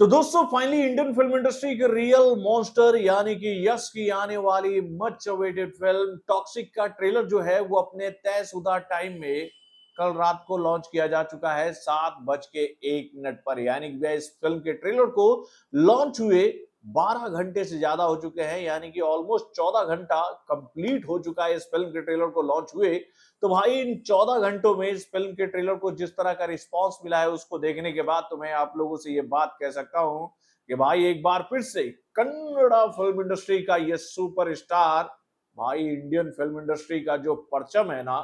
तो दोस्तों finally Indian film industry के रियल मॉन्स्टर यानी कि यश की आने वाली मच अवेटेड फिल्म टॉक्सिक का ट्रेलर जो है वो अपने तयशुदा टाइम में कल रात को लॉन्च किया जा चुका है 7:01 पर। यानी कि भैया इस फिल्म के ट्रेलर को लॉन्च हुए 12 घंटे से ज्यादा हो चुके हैं, यानी कि ऑलमोस्ट 14 घंटा कंप्लीट हो चुका है इस फिल्म के ट्रेलर को लॉन्च हुए। तो भाई इन 14 घंटों में इस फिल्म के ट्रेलर को जिस तरह का रिस्पांस मिला है उसको देखने के बाद तो मैं आप लोगों से ये बात कह सकता हूं कि भाई एक बार फिर से कन्नड़ा फिल्म इंडस्ट्री का ये सुपरस्टार भाई इंडियन फिल्म इंडस्ट्री का जो परचम है ना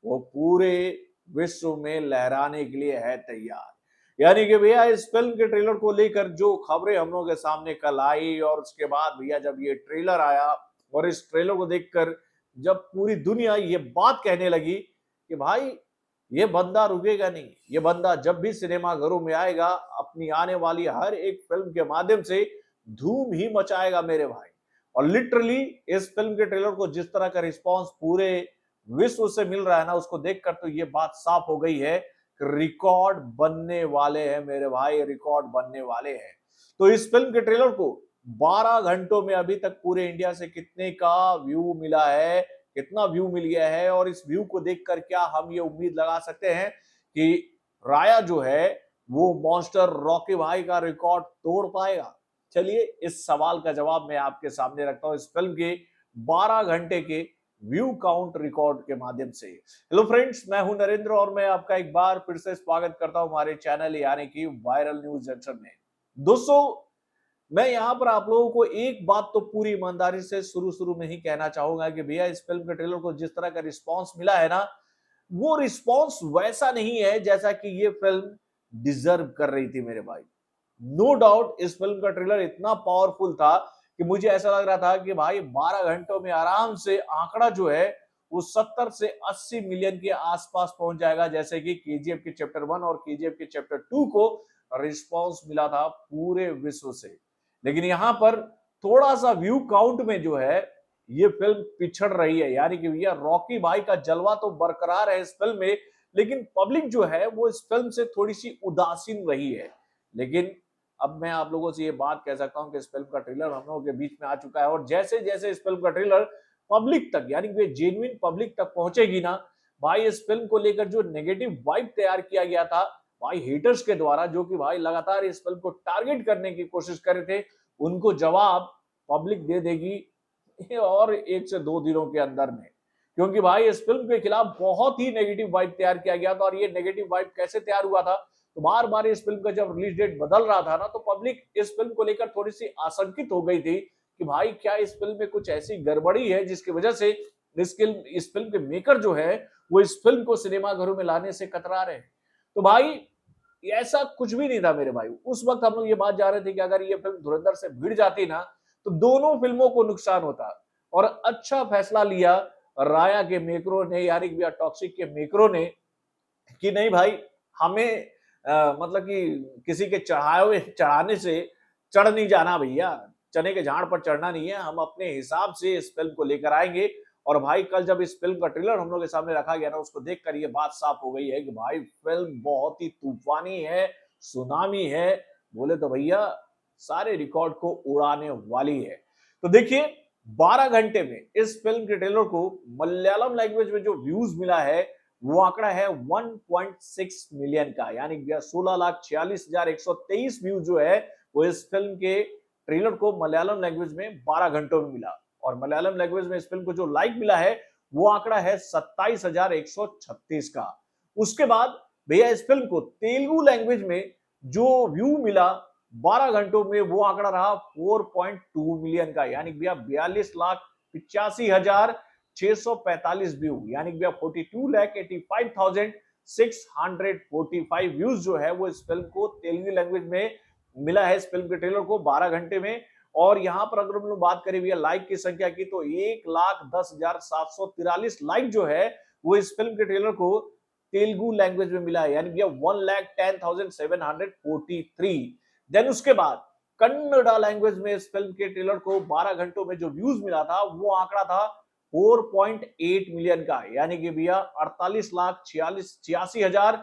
वो पूरे विश्व में लहराने के लिए है तैयार। यानी कि भैया इस फिल्म के ट्रेलर को लेकर जो खबरें हम लोगों के सामने कल आई और उसके बाद भैया जब ये ट्रेलर आया और इस ट्रेलर को देखकर जब पूरी दुनिया ये बात कहने लगी कि भाई ये बंदा रुकेगा नहीं, ये बंदा जब भी सिनेमा घरों में आएगा अपनी आने वाली हर एक फिल्म के माध्यम से धूम ही मचाएगा मेरे भाई। और लिटरली इस फिल्म के ट्रेलर को जिस तरह का रिस्पांस पूरे विश्व से मिल रहा है ना उसको देखकर तो ये बात साफ हो गई है कि रिकॉर्ड बनने वाले हैं मेरे भाई, रिकॉर्ड बनने वाले हैं। तो इस फिल्म के ट्रेलर को 12 घंटों में अभी तक पूरे इंडिया से कितने का व्यू मिला है, कितना व्यू मिल गया है और इस व्यू को देखकर क्या हम ये उम्मीद लगा सकते हैं कि राया जो है वो मॉन्स्टर रॉकी भाई का रिकॉर्ड तोड़ पाएगा? चलिए इस सवाल का जवाब मैं आपके सामने रखता हूं इस फिल्म के 12 घंटे के व्यू काउंट रिकॉर्ड के माध्यम से। हेलो फ्रेंड्स, मैं हूं नरेंद्र और मैं आपका एक बार फिर से स्वागत करता हूं हमारे चैनल यानी कि वायरल न्यूज जंक्शन में। दोस्तों मैं यहां पर आप लोगों को एक बात तो पूरी ईमानदारी से शुरू शुरू में ही कहना चाहूंगा कि भैया इस फिल्म के ट्रेलर को जिस तरह का रिस्पांस मिला है ना वो रिस्पांस वैसा नहीं है जैसा कि ये फिल्म डिजर्व कर रही थी मेरे भाई। नो डाउट इस फिल्म का ट्रेलर इतना पावरफुल था कि मुझे ऐसा लग रहा था कि भाई 12 घंटों में आराम से आंकड़ा जो है वो 70 से 80 मिलियन के आसपास पहुंच जाएगा, जैसे कि केजीएफ के चैप्टर 1 और केजीएफ के चैप्टर 2 को रिस्पांस मिला था पूरे विश्व से। लेकिन यहां पर थोड़ा सा व्यू काउंट में जो है ये फिल्म पिछड़ रही है। यानी कि भैया रॉकी भाई का जलवा तो बरकरार है इस फिल्म में, लेकिन पब्लिक जो है वो इस फिल्म से थोड़ी सी उदासीन रही है। लेकिन अब मैं आप लोगों से ये बात कह सकता हूं कि इस फिल्म का ट्रेलर हम लोगों के बीच में आ चुका है और जैसे जैसे इस फिल्म का ट्रेलर पब्लिक तक यानी कि जेन्युइन पब्लिक तक पहुंचेगी ना भाई इस फिल्म को लेकर जो नेगेटिव वाइब तैयार किया गया था भाई हेटर्स के द्वारा, जो कि भाई लगातार इस फिल्म को टारगेट करने की कोशिश कर रहे थे, उनको जवाब पब्लिक दे देगी और 1 से 2 दिनों के अंदर में। क्योंकि भाई इस फिल्म के खिलाफ बहुत ही नेगेटिव वाइब तैयार किया गया था और ये नेगेटिव वाइब कैसे तैयार हुआ था तो बार बार इस फिल्म का जब रिलीज डेट बदल रहा था ना तो पब्लिक इस फिल्म को लेकर थोड़ी सी आशंकित हो गई थी कि भाई क्या इस फिल्म में कुछ ऐसी गड़बड़ी है जिसकी वजह से इस फिल्म के मेकर जो है वो इस फिल्म को सिनेमाघरों में लाने से कतरा रहे हैं। तो भाई ऐसा कुछ भी नहीं था मेरे भाई। उस वक्त हम लोग ये बात जा रहे थे कि अगर ये फिल्म धुरंधर से भिड़ जाती ना तो दोनों फिल्मों को नुकसान होता। और अच्छा फैसला लिया राया के मेकरों ने यानी कि टॉक्सिक के मेकरों ने कि नहीं भाई हमें मतलब कि किसी के चढ़ाने से चढ़ नहीं जाना भैया, चने के झाड़ पर चढ़ना नहीं है, हम अपने हिसाब से इस फिल्म को लेकर आएंगे। और भाई कल जब इस फिल्म का ट्रेलर हम लोग के सामने रखा गया ना उसको देखकर ये बात साफ हो गई है कि भाई फिल्म बहुत ही तूफानी है, सुनामी है, बोले तो भैया सारे रिकॉर्ड को उड़ाने वाली है। तो देखिए 12 घंटे में इस फिल्म के ट्रेलर को मलयालम लैंग्वेज में जो व्यूज मिला है वो आंकड़ा है 1.6 मिलियन का, यानी 16,46,123 व्यू जो है वो इस फिल्म के ट्रेलर को मलयालम लैंग्वेज में 12 घंटों में मिला। और मलयालम लैंग्वेज में इस फिल्म को जो लाइक मिला है वो आंकड़ा है 27,136 का। उसके बाद भैया इस फिल्म को तेलुगु लैंग्वेज में जो व्यू मिला 12 घंटों में वो आंकड़ा रहा 4.2 मिलियन का, यानी भैया 42,85,645 व्यू, यानी भैया 42,85,645 व्यूज जो है वो इस फिल्म को तेलुगु लैंग्वेज में मिला है इस फिल्म के ट्रेलर को 12 घंटे में। और यहां पर अगर हम लोग बात करें भैया लाइक की संख्या की तो 1,10,743 लाइक जो है वो इस फिल्म के ट्रेलर को तेलुगु लैंग्वेज में मिला है, यानी भैया 1,10,743। देन उसके बाद कन्नड़ा लैंग्वेज में इस फिल्म के ट्रेलर को 12 घंटों में जो व्यूज मिला था वो आंकड़ा था 4.8 मिलियन का, यानी कि भैया 48,46,86,000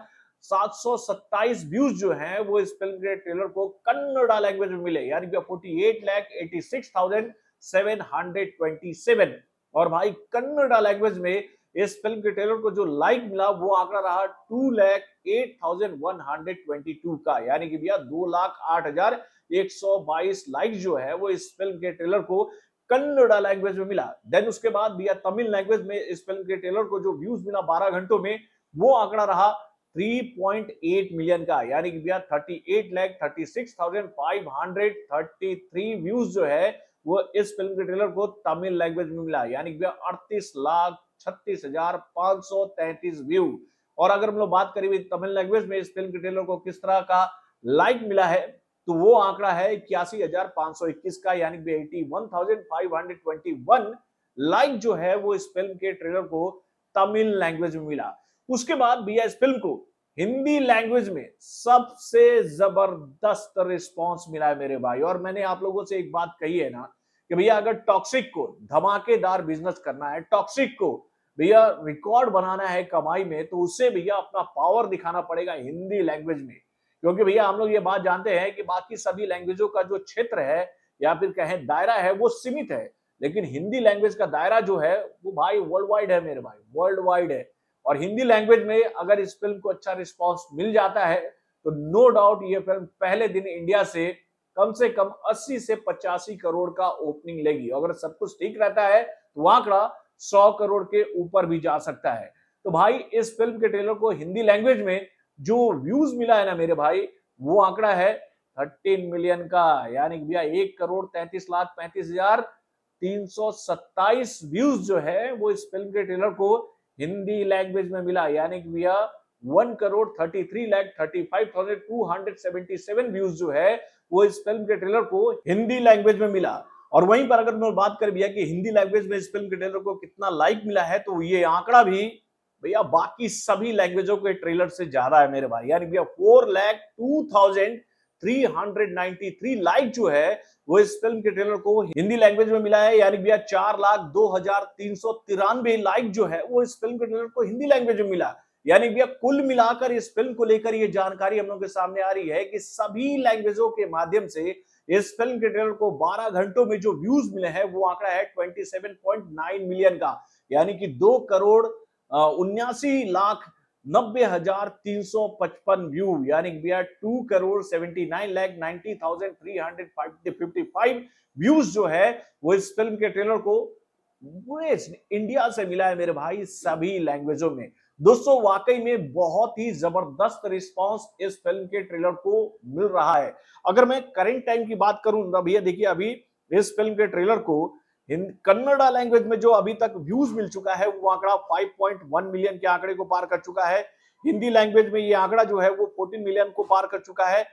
727 व्यूज जो हैं वो इस फिल्म के ट्रेलर को कन्नड़ा लैंग्वेज में मिले, यानी कि 48,86,727। और भाई कन्नड़ा लैंग्वेज में इस फिल्म के ट्रेलर को जो लाइक मिला वो आंकड़ा रहा 2,08,122 का, यानी कि भैया 2,08,122 लाइक जो है वो इस फिल्म के ट्रेलर को कन्नड़ा लैंग्वेज में मिला। देन उसके बाद भैया तमिल लैंग्वेज में इस फिल्म के ट्रेलर को जो व्यूज मिला 12 घंटों में वो आंकड़ा रहा 3.8 मिलियन का, यानी कि भैया 38,36,533 व्यूज जो है वो इस फिल्म के ट्रेलर को तमिल लैंग्वेज में मिला, यानी कि भैया 38,36,533 व्यू। और अगर हम लोग बात करें तमिल लैंग्वेज में इस फिल्म के ट्रेलर को किस तरह का लाइक मिला है, तो वो आंकड़ा है 81,521 का, यानी कि 81,521 लाइक जो है वो इस फिल्म के ट्रेलर को तमिल लैंग्वेज में मिला। उसके बाद भैया इस फिल्म को हिंदी लैंग्वेज में सबसे जबरदस्त रिस्पांस मिला है मेरे भाई। और मैंने आप लोगों से एक बात कही है ना कि भैया अगर टॉक्सिक को धमाकेदार बिजनेस करना है, टॉक्सिक को भैया रिकॉर्ड बनाना है कमाई में, तो उससे भैया अपना पावर दिखाना पड़ेगा हिंदी लैंग्वेज में। क्योंकि भैया हम लोग ये बात जानते हैं कि बाकी सभी लैंग्वेजों का जो क्षेत्र है या फिर कहें दायरा है वो सीमित है, लेकिन हिंदी लैंग्वेज का दायरा जो है वो भाई वर्ल्ड वाइड है मेरे भाई, वर्ल्ड वाइड है। और हिंदी लैंग्वेज में अगर इस फिल्म को अच्छा रिस्पांस मिल जाता है तो नो डाउट ये फिल्म पहले दिन इंडिया से कम 80 से 85 करोड़ का ओपनिंग लेगी। अगर सब कुछ ठीक रहता है तो आंकड़ा 100 करोड़ के ऊपर भी जा सकता है। तो भाई इस फिल्म के ट्रेलर को हिंदी लैंग्वेज में जो व्यूज मिला है ना मेरे भाई, वो आंकड़ा है 13 मिलियन का, यानी कि भैया 1,33,35,327 व्यूज जो है वो इस फिल्म के ट्रेलर को हिंदी लैंग्वेज में मिला, यानी कि भैया 1,33,35,277 व्यूज जो है वो इस फिल्म के ट्रेलर को हिंदी लैंग्वेज में मिला। और वहीं पर अगर मैं बात करें भैया कि हिंदी लैंग्वेज में इस फिल्म के ट्रेलर को कितना लाइक मिला है, तो ये आंकड़ा भी भैया बाकी सभी लैंग्वेजों के ट्रेलर से ज्यादा है मेरे भाई, यानी भैया 4,02,393 लाइक जो है वो इस फिल्म के ट्रेलर को हिंदी लैंग्वेज में मिला है, यानी भैया 4,02,393 लाइक जो है वो इस फिल्म के ट्रेलर को हिंदी लैंग्वेज में मिला। यानी भैया कुल मिलाकर इस फिल्म को लेकर ये जानकारी हम लोग के सामने आ रही है कि सभी लैंग्वेजों के माध्यम से इस फिल्म के ट्रेलर को 12 घंटों में जो व्यूज मिले हैं वो आंकड़ा है 27.9 मिलियन का, यानी कि 2,79,90,355 व्यू, यानी भैया 2,79,90,355 व्यूज जो है वो इस फिल्म के ट्रेलर को पूरे इंडिया से मिला है मेरे भाई, सभी लैंग्वेजों में। दोस्तों वाकई में बहुत ही जबरदस्त रिस्पांस इस फिल्म के ट्रेलर को मिल रहा है। अगर मैं करंट टाइम की बात करूं ना भैया, देखिए अभी इस फिल्म के ट्रेलर को कन्नड़ा लैंग्वेज में जो अभी तक व्यूज मिल चुका है वो आंकड़ा 5.1 मिलियन के आंकड़े को पार कर चुका है। हिंदी लैंग्वेज में ये आंकड़ा जो है वो 14 मिलियन को पार कर चुका है।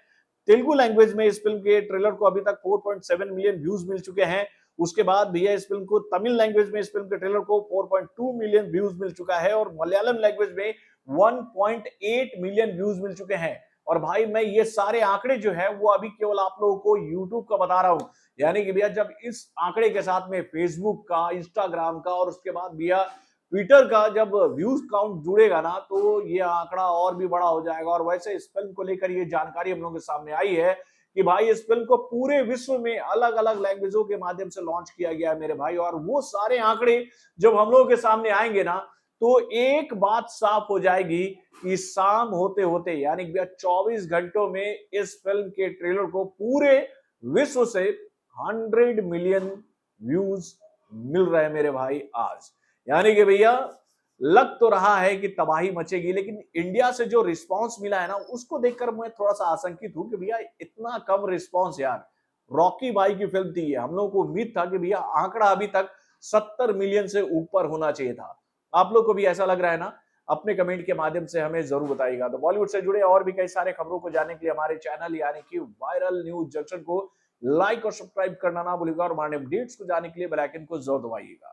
तेलुगु लैंग्वेज में इस फिल्म के ट्रेलर को अभी तक 4.7 मिलियन व्यूज मिल चुके हैं। उसके बाद भैया इस फिल्म को तमिल लैंग्वेज में इस फिल्म के ट्रेलर को 4.2 मिलियन व्यूज मिल चुका है और मलयालम लैंग्वेज में 1.8 मिलियन व्यूज मिल चुके हैं। और भाई मैं ये सारे आंकड़े जो है वो अभी केवल आप लोगों को यूट्यूब का बता रहा हूं, यानी कि भैया जब इस आंकड़े के साथ में फेसबुक का, इंस्टाग्राम का और उसके बाद भैया ट्विटर का जब व्यूज काउंट जुड़ेगा ना तो ये आंकड़ा और भी बड़ा हो जाएगा। और वैसे इस फिल्म को लेकर ये जानकारी हम लोगों के सामने आई है कि भाई इस फिल्म को पूरे विश्व में अलग अलग लैंग्वेजों के माध्यम से लॉन्च किया गया है मेरे भाई। और वो सारे आंकड़े जब हम लोगों के सामने आएंगे ना तो एक बात साफ हो जाएगी कि शाम होते होते यानी 24 घंटों में इस फिल्म के ट्रेलर को पूरे विश्व से 100 मिलियन व्यूज मिल रहे हैं मेरे भाई आज। यानी कि भैया लग तो रहा है कि तबाही मचेगी, लेकिन इंडिया से जो रिस्पांस मिला है ना उसको देखकर मैं थोड़ा सा आशंकित हूं कि भैया इतना कम रिस्पांस यार, रॉकी भाई की फिल्म थी, हम लोगों को उम्मीद था कि भैया आंकड़ा अभी तक 70 मिलियन से ऊपर होना चाहिए था। आप लोग को भी ऐसा लग रहा है ना? अपने कमेंट के माध्यम से हमें जरूर बताइएगा। तो बॉलीवुड से जुड़े और भी कई सारे खबरों को जानने के लिए हमारे चैनल यानी कि वायरल न्यूज जंक्शन को लाइक और सब्सक्राइब करना ना भूलिएगा और हमारे अपडेट्स को जानने के लिए बेल आइकन को जरूर दबाइएगा।